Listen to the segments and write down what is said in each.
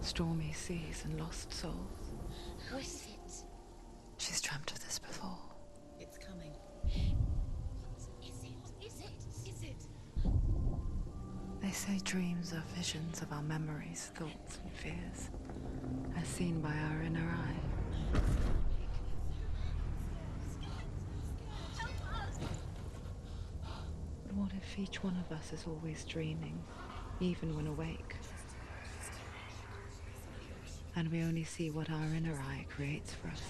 Stormy seas and lost souls. Who is it? She's dreamt of this before. It's coming. Is it? They say dreams are visions of our memories, thoughts and fears, as seen by our inner eye. But what if each one of us is always dreaming, even when awake? And we only see what our inner eye creates for us.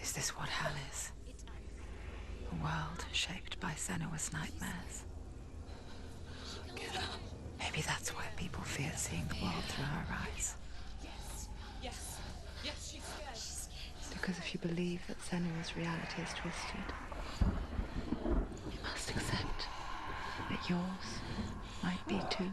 Is this what hell is? A world shaped by Senua's nightmares. Maybe that's why people fear seeing the world through her eyes. Yes, she's scared. Because if you believe that Senua's reality is twisted, you must accept that yours might be too.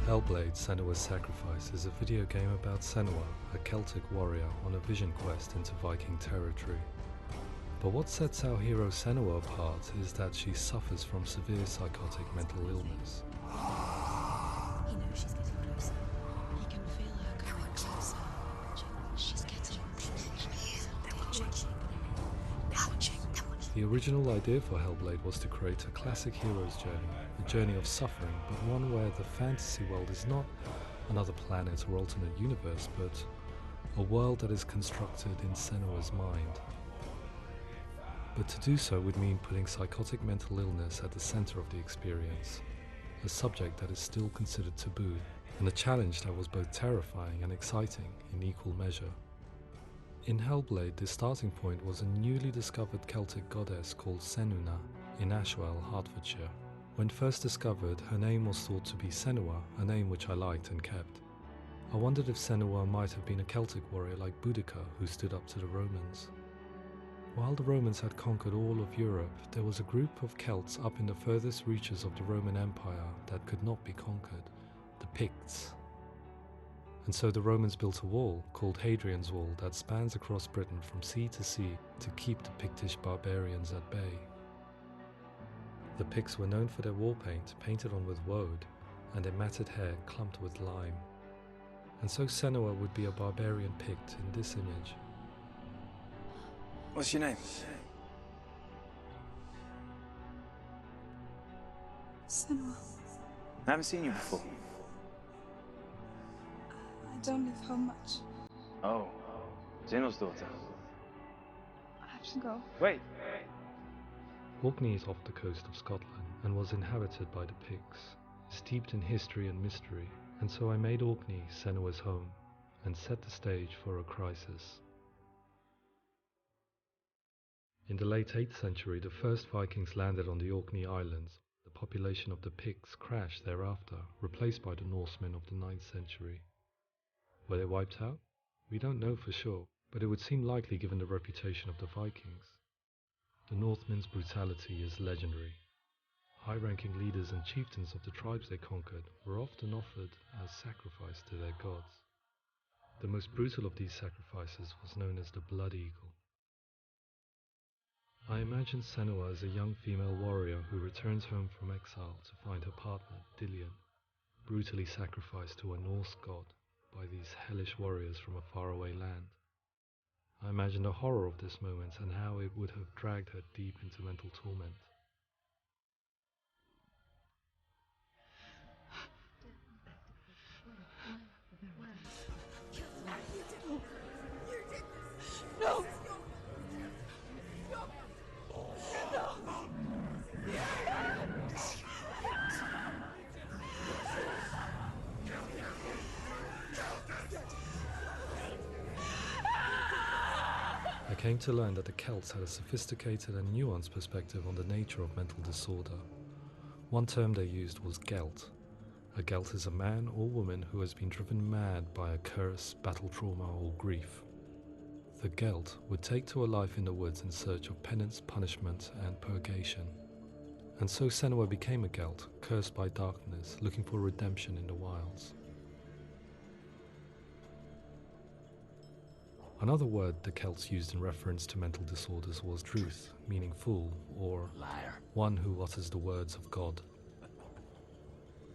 Hellblade Senuas Sacrifice is a video game about Senua, a Celtic warrior on a vision quest into Viking territory. But what sets our hero Senua apart is that she suffers from severe psychotic mental illness. He knows she's getting closer. He can feel her coming closer. She's getting closer. They're watching. The original idea for Hellblade was to create a classic hero's journey, a journey of suffering, but one where the fantasy world is not another planet or alternate universe, but a world that is constructed in Senua's mind. But to do so would mean putting psychotic mental illness at the center of the experience, a subject that is still considered taboo, and a challenge that was both terrifying and exciting in equal measure. In Hellblade, the starting point was a newly discovered Celtic goddess called Senuna in Ashwell, Hertfordshire. When first discovered, her name was thought to be Senua, a name which I liked and kept. I wondered if Senua might have been a Celtic warrior like Boudica who stood up to the Romans. While the Romans had conquered all of Europe, there was a group of Celts up in the furthest reaches of the Roman Empire that could not be conquered, the Picts. And so the Romans built a wall, called Hadrian's Wall, that spans across Britain from sea to sea to keep the Pictish barbarians at bay. The Picts were known for their war paint, painted on with woad, and their matted hair clumped with lime. And so Senua would be a barbarian Pict in this image. What's your name? Senua. I haven't seen you before. I don't leave home much. Oh, Zeno's daughter. I have to go. Wait. Orkney is off the coast of Scotland and was inhabited by the Picts, steeped in history and mystery, and so I made Orkney Senua's home and set the stage for a crisis. In the late 8th century, the first Vikings landed on the Orkney Islands. The population of the Picts crashed thereafter, replaced by the Norsemen of the 9th century. Were they wiped out? We don't know for sure, but it would seem likely given the reputation of the Vikings. The Northmen's brutality is legendary. High-ranking leaders and chieftains of the tribes they conquered were often offered as sacrifice to their gods. The most brutal of these sacrifices was known as the Blood Eagle. I imagine Senua as a young female warrior who returns home from exile to find her partner, Dillion, brutally sacrificed to a Norse god by these hellish warriors from a faraway land. I imagine the horror of this moment and how it would have dragged her deep into mental torment. No! I came to learn that the Celts had a sophisticated and nuanced perspective on the nature of mental disorder. One term they used was gelt. A gelt is a man or woman who has been driven mad by a curse, battle trauma, or grief. The gelt would take to a life in the woods in search of penance, punishment, and purgation. And so Senua became a gelt, cursed by darkness, looking for redemption in the wilds. Another word the Celts used in reference to mental disorders was druth, meaning fool, or Liar. one who utters the words of God.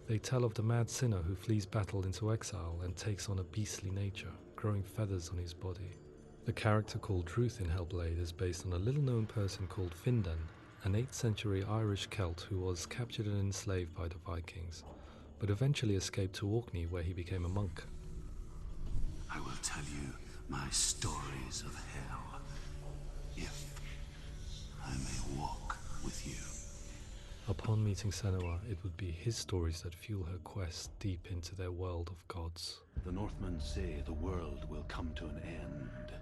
They tell of the mad sinner who flees battle into exile and takes on a beastly nature, growing feathers on his body. The character called Druth in Hellblade is based on a little-known person called Findan, an 8th century Irish Celt who was captured and enslaved by the Vikings, but eventually escaped to Orkney where he became a monk. I will tell you my stories of hell, if I may walk with you. Upon meeting Senua, it would be his stories that fuel her quest deep into their world of gods. The Northmen say the world will come to an end.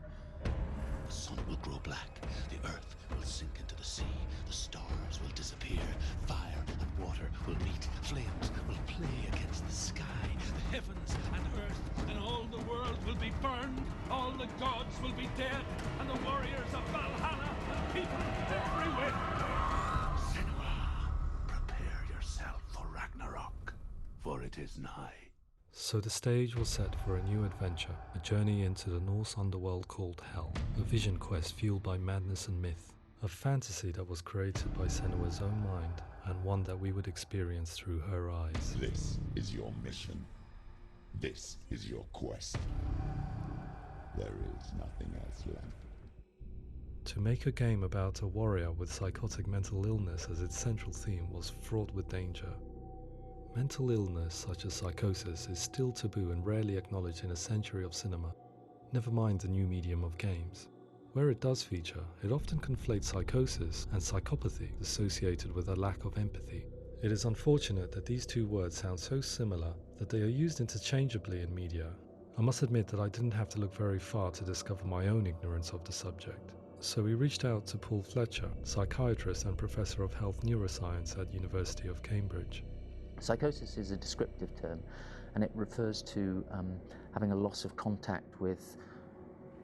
The sun will grow black, the earth will sink into the sea, the stars will disappear, fire and water will meet, flames will play against the sky, the heavens and earth and all the world will be burned, all the gods will be dead, and the warriors of Valhalla and people everywhere. Senua, prepare yourself for Ragnarok, for it is nigh. So the stage was set for a new adventure, a journey into the Norse underworld called Hell, a vision quest fueled by madness and myth, a fantasy that was created by Senua's own mind, and one that we would experience through her eyes. This is your mission. This is your quest. There is nothing else left. To make a game about a warrior with psychotic mental illness as its central theme was fraught with danger. Mental illness, such as psychosis, is still taboo and rarely acknowledged in a century of cinema, never mind the new medium of games. Where it does feature, it often conflates psychosis and psychopathy associated with a lack of empathy. It is unfortunate that these two words sound so similar that they are used interchangeably in media. I must admit that I didn't have to look very far to discover my own ignorance of the subject. So we reached out to Paul Fletcher, psychiatrist and professor of health neuroscience at University of Cambridge. Psychosis is a descriptive term, and it refers to having a loss of contact with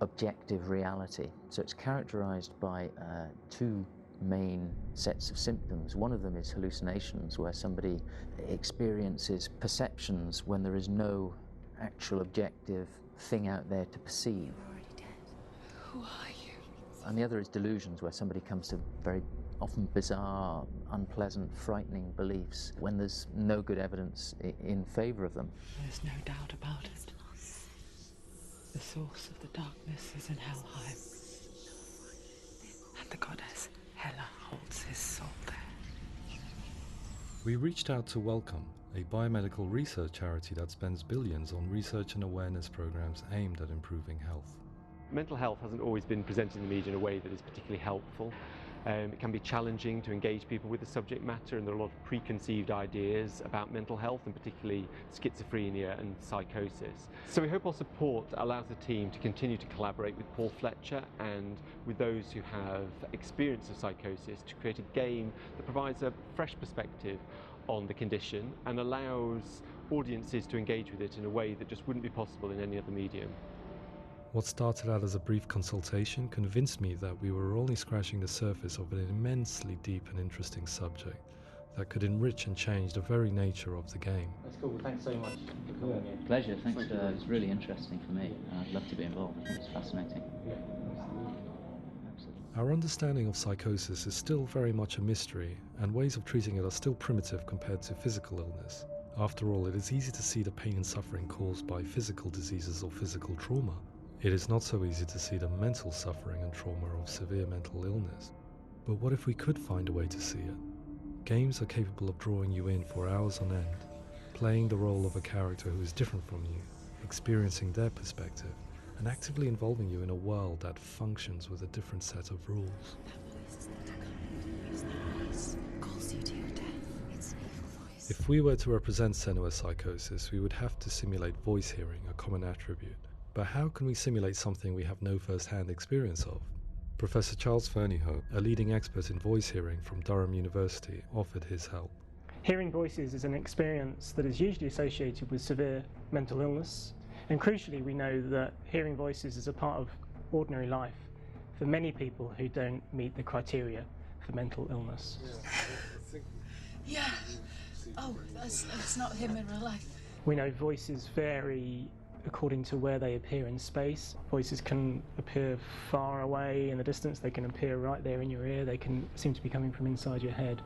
objective reality. So it's characterized by two main sets of symptoms. One of them is hallucinations, where somebody experiences perceptions when there is no actual objective thing out there to perceive. You're already dead. Who are you? And the other is delusions, where somebody comes to very often bizarre, unpleasant, frightening beliefs when there's no good evidence in favor of them. There's no doubt about it. The source of the darkness is in Helheim. And the goddess Hela holds his soul there. We reached out to Welcome, a biomedical research charity that spends billions on research and awareness programs aimed at improving health. Mental health hasn't always been presented in the media in a way that is particularly helpful. It can be challenging to engage people with the subject matter, and there are a lot of preconceived ideas about mental health, and particularly schizophrenia and psychosis. So we hope our support allows the team to continue to collaborate with Paul Fletcher and with those who have experience of psychosis to create a game that provides a fresh perspective on the condition and allows audiences to engage with it in a way that just wouldn't be possible in any other medium. What started out as a brief consultation convinced me that we were only scratching the surface of an immensely deep and interesting subject that could enrich and change the very nature of the game. That's cool. Thanks so much for coming in. Pleasure. Thanks. It's really interesting for me. I'd love to be involved. I think it's fascinating. Absolutely. Our understanding of psychosis is still very much a mystery, and ways of treating it are still primitive compared to physical illness. After all, it is easy to see the pain and suffering caused by physical diseases or physical trauma. It is not so easy to see the mental suffering and trauma of severe mental illness. But what if we could find a way to see it? Games are capable of drawing you in for hours on end, playing the role of a character who is different from you, experiencing their perspective, and actively involving you in a world that functions with a different set of rules. Calls you to your death. It's an evil voice. If we were to represent Senuas Psychosis, we would have to simulate voice hearing, a common attribute. But how can we simulate something we have no first-hand experience of? Professor Charles Fernyhough, a leading expert in voice hearing from Durham University, offered his help. Hearing voices is an experience that is usually associated with severe mental illness, and crucially we know that hearing voices is a part of ordinary life for many people who don't meet the criteria for mental illness. Yeah. Oh, that's not him in real life. We know voices vary according to where they appear in space. Voices can appear far away in the distance, they can appear right there in your ear, they can seem to be coming from inside your head.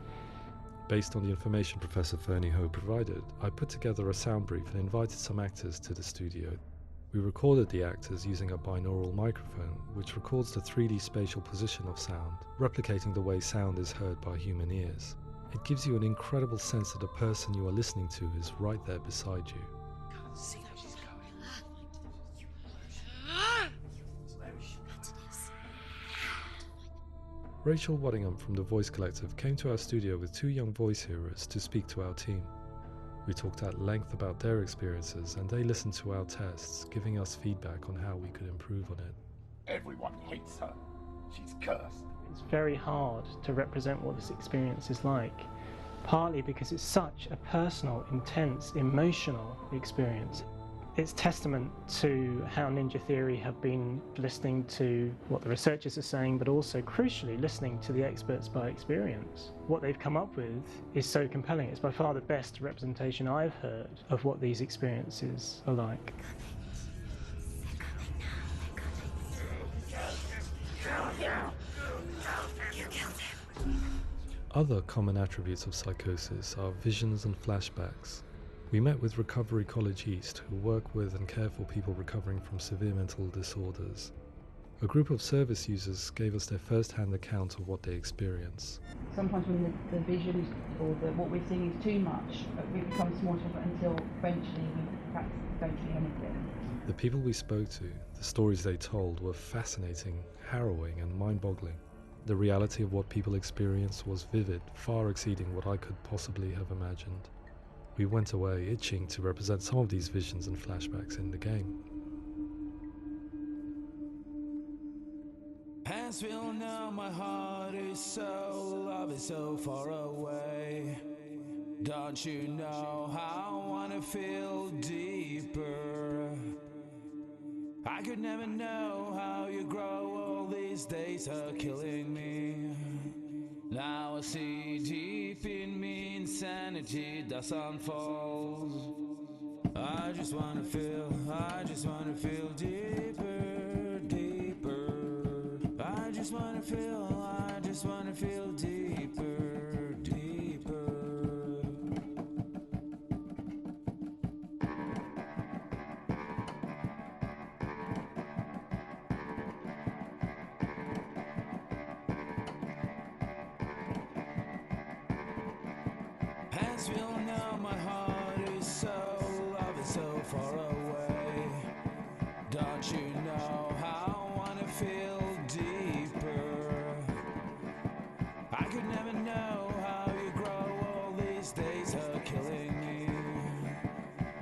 Based on the information Professor Fernie Ho provided, I put together a sound brief and invited some actors to the studio. We recorded the actors using a binaural microphone, which records the 3D spatial position of sound, replicating the way sound is heard by human ears. It gives you an incredible sense that the person you are listening to is right there beside you. See where she's going. Rachel Waddingham from the Voice Collective came to our studio with 2 young voice hearers to speak to our team. We talked at length about their experiences and they listened to our tests, giving us feedback on how we could improve on it. Everyone hates her. She's cursed. It's very hard to represent what this experience is like, partly because it's such a personal, intense, emotional experience. It's testament to how Ninja Theory have been listening to what the researchers are saying, but also, crucially, listening to the experts by experience. What they've come up with is so compelling. It's by far the best representation I've heard of what these experiences are like. Other common attributes of psychosis are visions and flashbacks. We met with Recovery College East, who work with and care for people recovering from severe mental disorders. A group of service users gave us their first-hand account of what they experience. Sometimes when the visions or what we're seeing is too much, we become more until eventually we perhaps don't see anything. The people we spoke to, the stories they told, were fascinating, harrowing and mind-boggling. The reality of what people experienced was vivid, far exceeding what I could possibly have imagined. We went away itching to represent some of these visions and flashbacks in the game. As we all know, my heart is so, love is so far away. Don't you know how I wanna feel deeper? I could never know how you grow, all these days are killing me. Now I see deep in me insanity does unfold. I just wanna feel deeper, deeper. I just wanna feel deeper, deeper. As we all know, my heart is so, love is so far away. Don't you know how I wanna feel deeper? I could never know how you grow, all these days are killing me.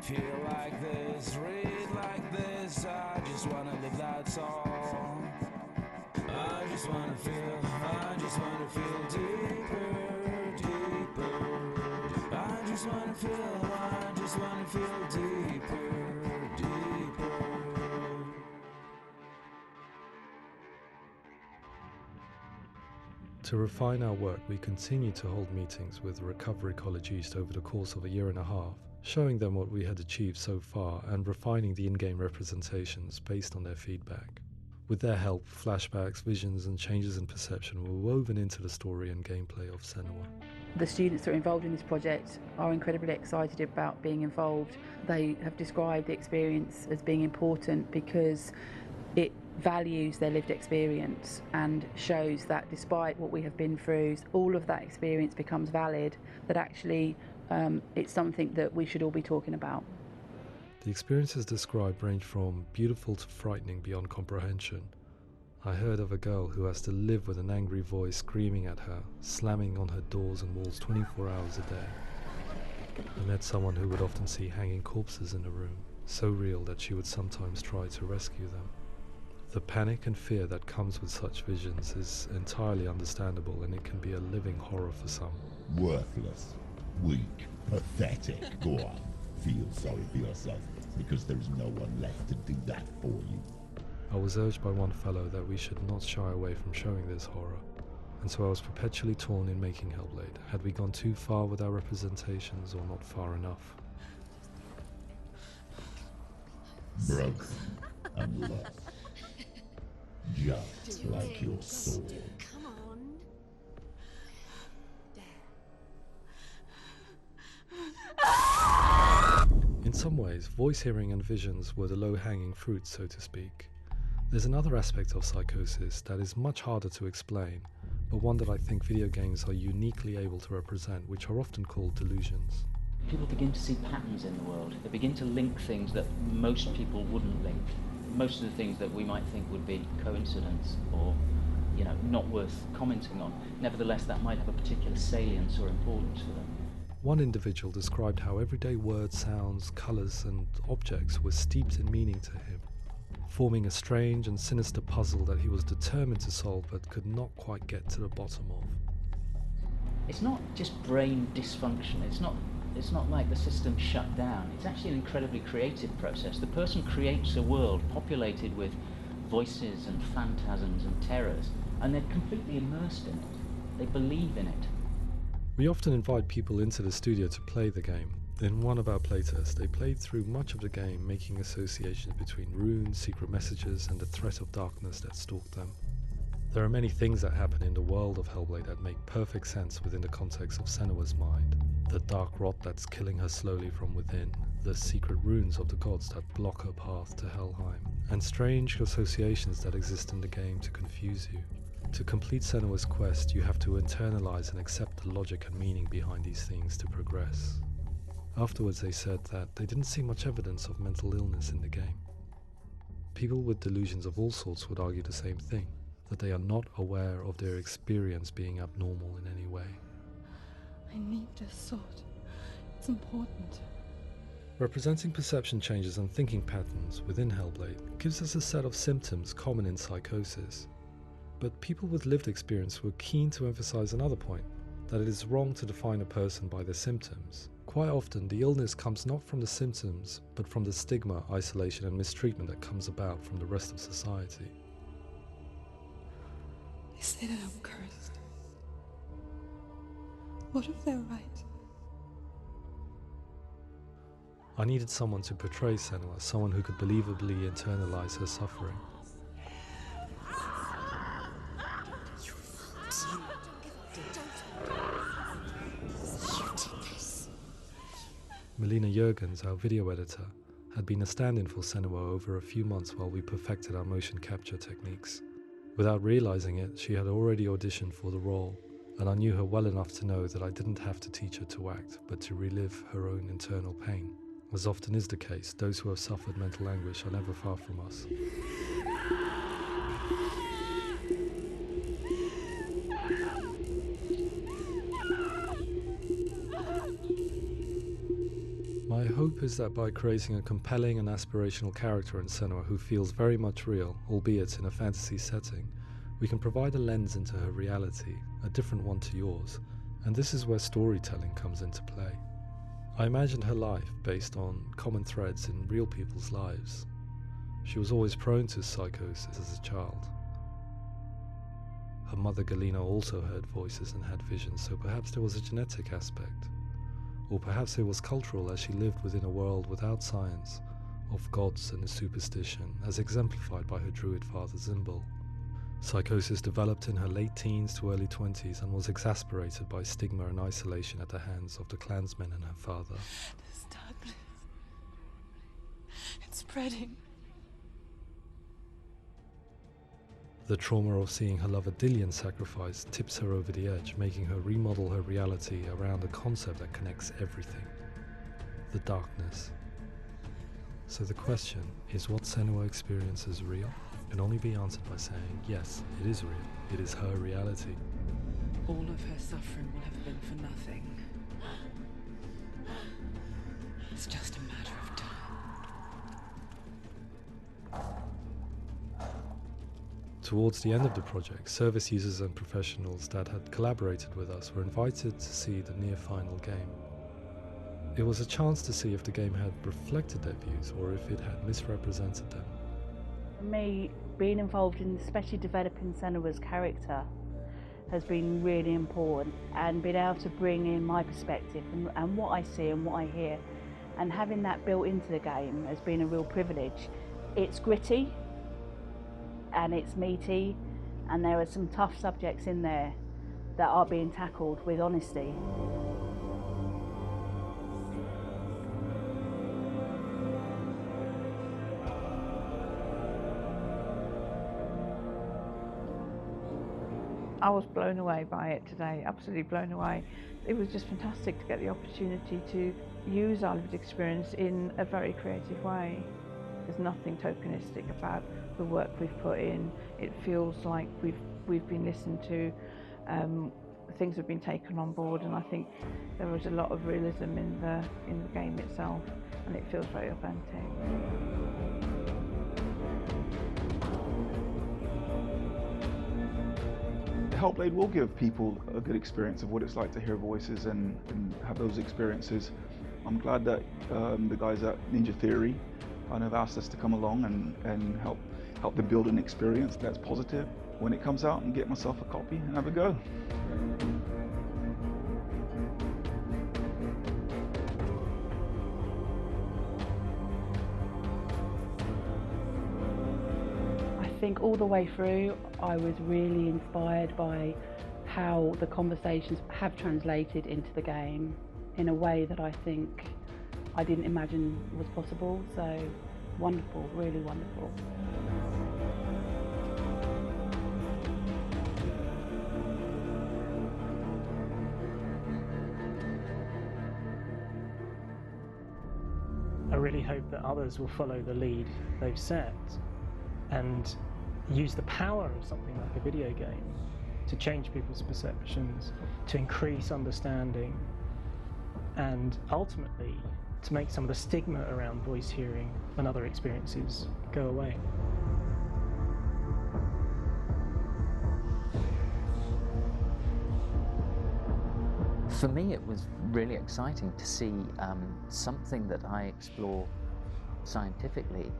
Feel like this, read like this, I just wanna live, that's all. I just wanna feel deeper, deeper. I just wanna feel deeper, deeper. To refine our work, we continue to hold meetings with Recovery College East over the course of a year and a half, showing them what we had achieved so far and refining the in-game representations based on their feedback. With their help, flashbacks, visions and changes in perception were woven into the story and gameplay of Senua. The students that are involved in this project are incredibly excited about being involved. They have described the experience as being important because it values their lived experience and shows that despite what we have been through, all of that experience becomes valid, that actually it's something that we should all be talking about. The experiences described range from beautiful to frightening beyond comprehension. I heard of a girl who has to live with an angry voice screaming at her, slamming on her doors and walls 24 hours a day. I met someone who would often see hanging corpses in a room, so real that she would sometimes try to rescue them. The panic and fear that comes with such visions is entirely understandable, and it can be a living horror for some. Worthless, weak, pathetic. Go on, feel sorry for yourself, because there is no one left to do that for you. I was urged by one fellow that we should not shy away from showing this horror, and so I was perpetually torn in making Hellblade. Had we gone too far with our representations or not far enough? broken and lost. Just like your sword. Come on. In some ways, voice hearing and visions were the low-hanging fruit, so to speak. There's another aspect of psychosis that is much harder to explain, but one that I think video games are uniquely able to represent, which are often called delusions. People begin to see patterns in the world. They begin to link things that most people wouldn't link. Most of the things that we might think would be coincidence or, not worth commenting on. Nevertheless, that might have a particular salience or importance for them. One individual described how everyday words, sounds, colours and objects were steeped in meaning to him, forming a strange and sinister puzzle that he was determined to solve but could not quite get to the bottom of. It's not just brain dysfunction. It's not like the system shut down. It's actually an incredibly creative process. The person creates a world populated with voices and phantasms and terrors, and they're completely immersed in it. They believe in it. We often invite people into the studio to play the game. In one of our playtests, they played through much of the game, making associations between runes, secret messages, and the threat of darkness that stalked them. There are many things that happen in the world of Hellblade that make perfect sense within the context of Senua's mind. The dark rot that's killing her slowly from within, the secret runes of the gods that block her path to Helheim, and strange associations that exist in the game to confuse you. To complete Senua's quest, you have to internalize and accept the logic and meaning behind these things to progress. Afterwards they said that they didn't see much evidence of mental illness in the game. People with delusions of all sorts would argue the same thing, that they are not aware of their experience being abnormal in any way. I need this sword. It's important. Representing perception changes and thinking patterns within Hellblade gives us a set of symptoms common in psychosis. But people with lived experience were keen to emphasize another point, that it is wrong to define a person by their symptoms. Quite often, the illness comes not from the symptoms, but from the stigma, isolation and mistreatment that comes about from the rest of society. They say that I'm cursed. What if they're right? I needed someone to portray Senua, someone who could believably internalize her suffering. Melina Jurgens, our video editor, had been a stand-in for Senua over a few months while we perfected our motion capture techniques. Without realizing it, she had already auditioned for the role, and I knew her well enough to know that I didn't have to teach her to act, but to relive her own internal pain. As often is the case, those who have suffered mental anguish are never far from us. My hope is that by creating a compelling and aspirational character in Senua who feels very much real, albeit in a fantasy setting, we can provide a lens into her reality, a different one to yours, and this is where storytelling comes into play. I imagined her life based on common threads in real people's lives. She was always prone to psychosis as a child. Her mother Galina also heard voices and had visions, so perhaps there was a genetic aspect. Or perhaps it was cultural, as she lived within a world without science, of gods and a superstition, as exemplified by her druid father Zimbal. Psychosis developed in her late teens to early 20s and was exacerbated by stigma and isolation at the hands of the clansmen and her father. This darkness. It's spreading. The trauma of seeing her lover Dillian sacrificed tips her over the edge, making her remodel her reality around a concept that connects everything: the darkness. So the question, is what Senua experiences real? Can only be answered by saying, yes, it is real. It is her reality. All of her suffering will have been for nothing. It's just a matter of time. Towards the end of the project, service users and professionals that had collaborated with us were invited to see the near-final game. It was a chance to see if the game had reflected their views or if it had misrepresented them. For me, being involved in especially developing Senua's character has been really important, and being able to bring in my perspective and what I see and what I hear and having that built into the game has been a real privilege. It's gritty and it's meaty, and there are some tough subjects in there that are being tackled with honesty. I was blown away by it today, absolutely blown away. It was just fantastic to get the opportunity to use our lived experience in a very creative way. There's nothing tokenistic about the work we've put in. It feels like we've been listened to, things have been taken on board, and I think there was a lot of realism in the game itself, and it feels very authentic. Hellblade will give people a good experience of what it's like to hear voices and have those experiences. I'm glad that the guys at Ninja Theory kind of asked us to come along and help them build an experience that's positive when it comes out, and get myself a copy and have a go. I think all the way through I was really inspired by how the conversations have translated into the game in a way that I think I didn't imagine was possible. So wonderful, really wonderful. I really hope that others will follow the lead they've set and use the power of something like a video game to change people's perceptions, to increase understanding, and ultimately to make some of the stigma around voice hearing and other experiences go away. For me, it was really exciting to see something that I explore scientifically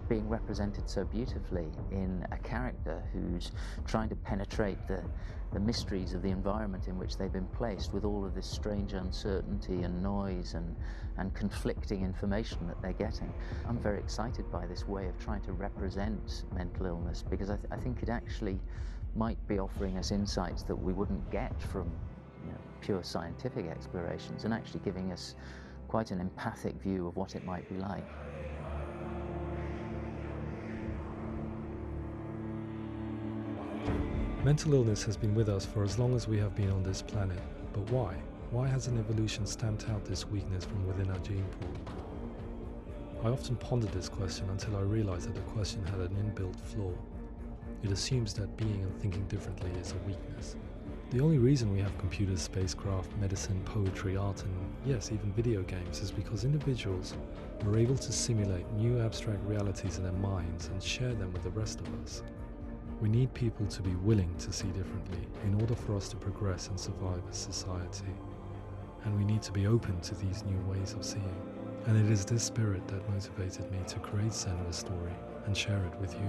being represented so beautifully in a character who's trying to penetrate the mysteries of the environment in which they've been placed, with all of this strange uncertainty and noise and conflicting information that they're getting. I'm very excited by this way of trying to represent mental illness, because I think it actually might be offering us insights that we wouldn't get from pure scientific explorations, and actually giving us quite an empathic view of what it might be like. Mental illness has been with us for as long as we have been on this planet, but why? Why hasn't evolution stamped out this weakness from within our gene pool? I often pondered this question until I realized that the question had an inbuilt flaw. It assumes that being and thinking differently is a weakness. The only reason we have computers, spacecraft, medicine, poetry, art, and yes, even video games is because individuals are able to simulate new abstract realities in their minds and share them with the rest of us. We need people to be willing to see differently in order for us to progress and survive as society. And we need to be open to these new ways of seeing. And it is this spirit that motivated me to create Senua's story and share it with you.